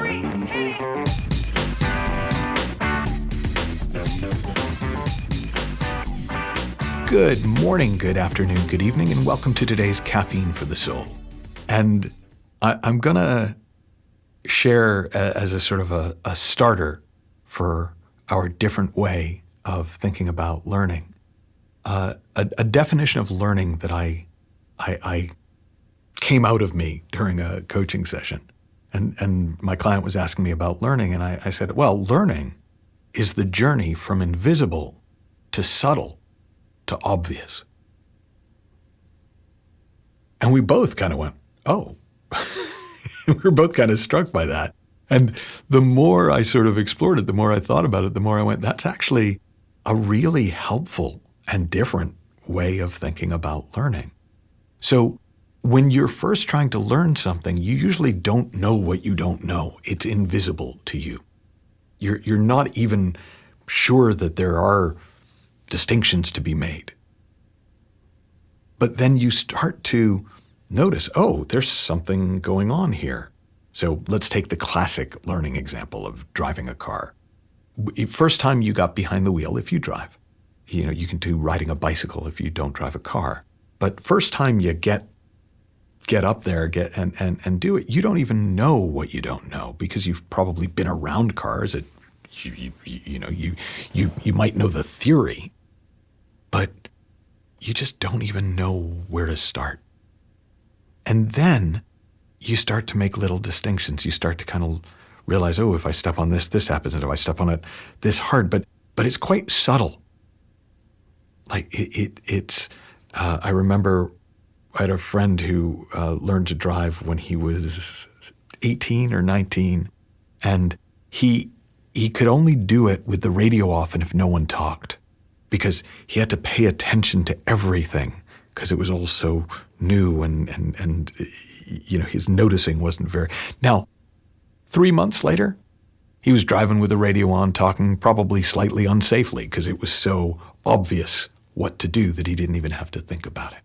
3, hit it! Good morning, good afternoon, good evening, and welcome to today's Caffeine for the Soul. And I'm going to share as a sort of a starter for our different way of thinking about learning, a definition of learning that I came out of me during a coaching session. And my client was asking me about learning, and I said, well, learning is the journey from invisible to subtle to obvious. And we both kind of went, oh. We were both kind of struck by that. And the more I sort of explored it, the more I thought about it, the more I went, that's actually a really helpful and different way of thinking about learning. So when you're first trying to learn something, you usually don't know what you don't know. It's invisible to you. You're not even sure that there are distinctions to be made. But then you start to notice, oh, there's something going on here. So let's take the classic learning example of driving a car. First time you got behind the wheel, if you drive, you can do riding a bicycle if you don't drive a car. But first time you get up there, and do it, you don't even know what you don't know because you've probably been around cars. You might know the theory, but you just don't even know where to start. And then you start to make little distinctions. You start to kind of realize, oh, if I step on this, this happens. And if I step on it, this hard. But it's quite subtle. Like it's. I remember I had a friend who learned to drive when he was 18 or 19, and he could only do it with the radio off and if no one talked, because he had to pay attention to everything because it was all so new and his noticing wasn't very. Now, 3 months later, he was driving with the radio on, talking probably slightly unsafely because it was so obvious what to do that he didn't even have to think about it.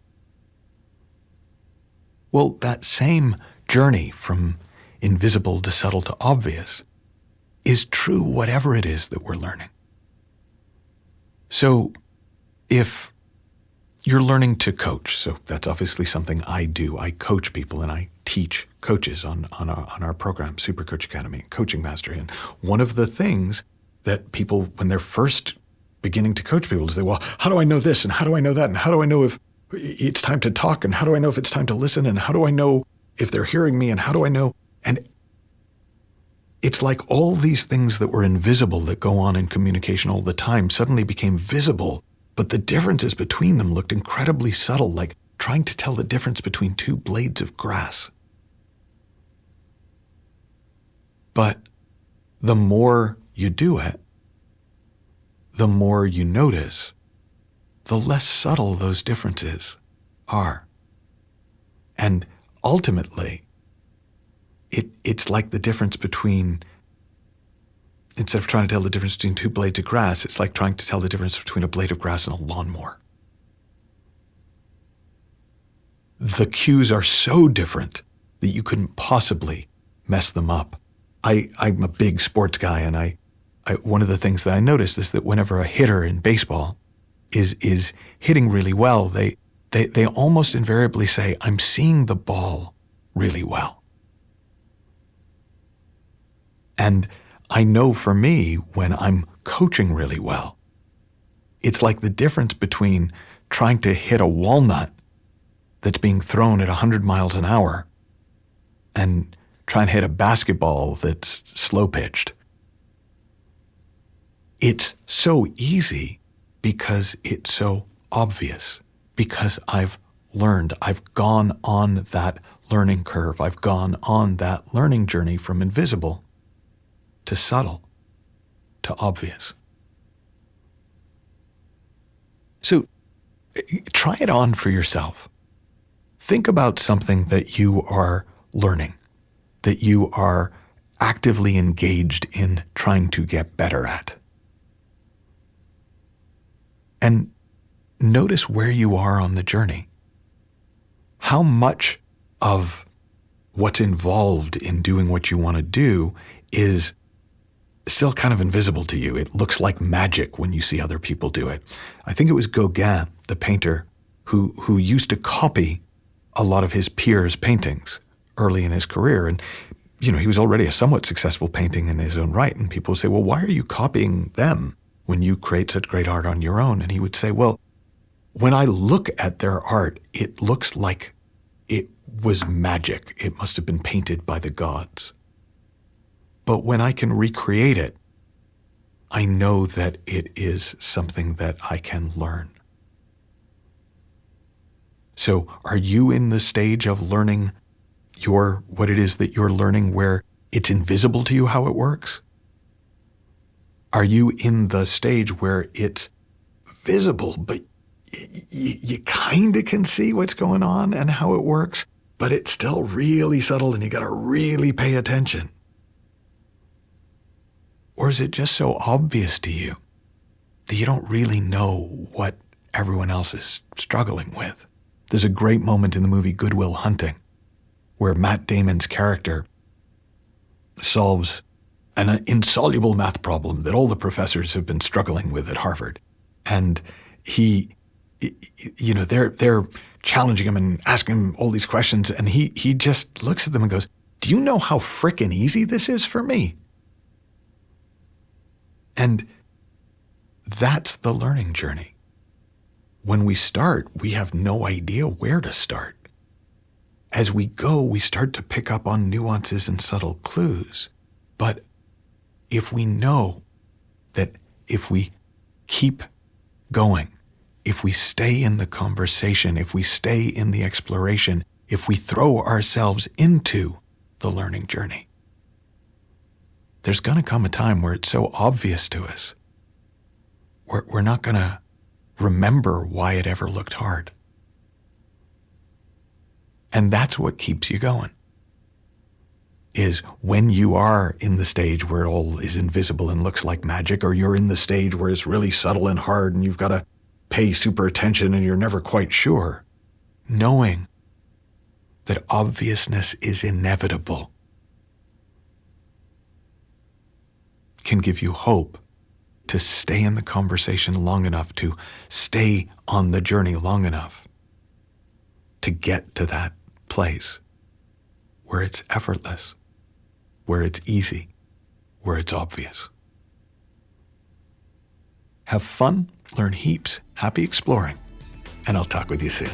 Well, that same journey from invisible to subtle to obvious is true whatever it is that we're learning. So if you're learning to coach, so that's obviously something I do. I coach people and I teach coaches on our program, Super Coach Academy, Coaching Mastery. And one of the things that people, when they're first beginning to coach people, is well, how do I know this? And how do I know that? And how do I know if it's time to talk? And how do I know if it's time to listen? And how do I know if they're hearing me? And how do I know? And it's like all these things that were invisible that go on in communication all the time suddenly became visible, but the differences between them looked incredibly subtle, like trying to tell the difference between two blades of grass. But the more you do it, the more you notice, the less subtle those differences are. And ultimately, it's like the difference between, instead of trying to tell the difference between two blades of grass, it's like trying to tell the difference between a blade of grass and a lawnmower. The cues are so different that you couldn't possibly mess them up. I'm a big sports guy, and I one of the things that I noticed is that whenever a hitter in baseball is hitting really well, they almost invariably say, I'm seeing the ball really well. And I know for me, when I'm coaching really well, it's like the difference between trying to hit a walnut that's being thrown at 100 miles an hour and trying to hit a basketball that's slow pitched. It's so easy because it's so obvious, because I've learned, I've gone on that learning curve, I've gone on that learning journey from invisible to subtle to obvious. So try it on for yourself. Think about something that you are learning, that you are actively engaged in trying to get better at. And notice where you are on the journey. How much of what's involved in doing what you want to do is still kind of invisible to you. It looks like magic when you see other people do it. I think it was Gauguin, the painter, who used to copy a lot of his peers' paintings early in his career. And, he was already a somewhat successful painting in his own right. And people would say, well, why are you copying them when you create such great art on your own? And he would say, well, when I look at their art, it looks like it was magic. It must have been painted by the gods. But when I can recreate it, I know that it is something that I can learn. So are you in the stage of learning what it is that you're learning where it's invisible to you how it works? Are you in the stage where it's visible, but you kind of can see what's going on and how it works, but it's still really subtle and you got to really pay attention? Or is it just so obvious to you that you don't really know what everyone else is struggling with? There's a great moment in the movie Good Will Hunting where Matt Damon's character solves an insoluble math problem that all the professors have been struggling with at Harvard. And they're challenging him and asking him all these questions. And he just looks at them and goes, do you know how frickin' easy this is for me? And that's the learning journey. When we start, we have no idea where to start. As we go, we start to pick up on nuances and subtle clues. But if we know that if we keep going, if we stay in the conversation, if we stay in the exploration, if we throw ourselves into the learning journey, there's going to come a time where it's so obvious to us, we're not going to remember why it ever looked hard. And that's what keeps you going, is when you are in the stage where it all is invisible and looks like magic, or you're in the stage where it's really subtle and hard and you've got to pay super attention and you're never quite sure, knowing that obviousness is inevitable can give you hope to stay in the conversation long enough, to stay on the journey long enough to get to that place where it's effortless, where it's easy, where it's obvious. Have fun, learn heaps, happy exploring, and I'll talk with you soon.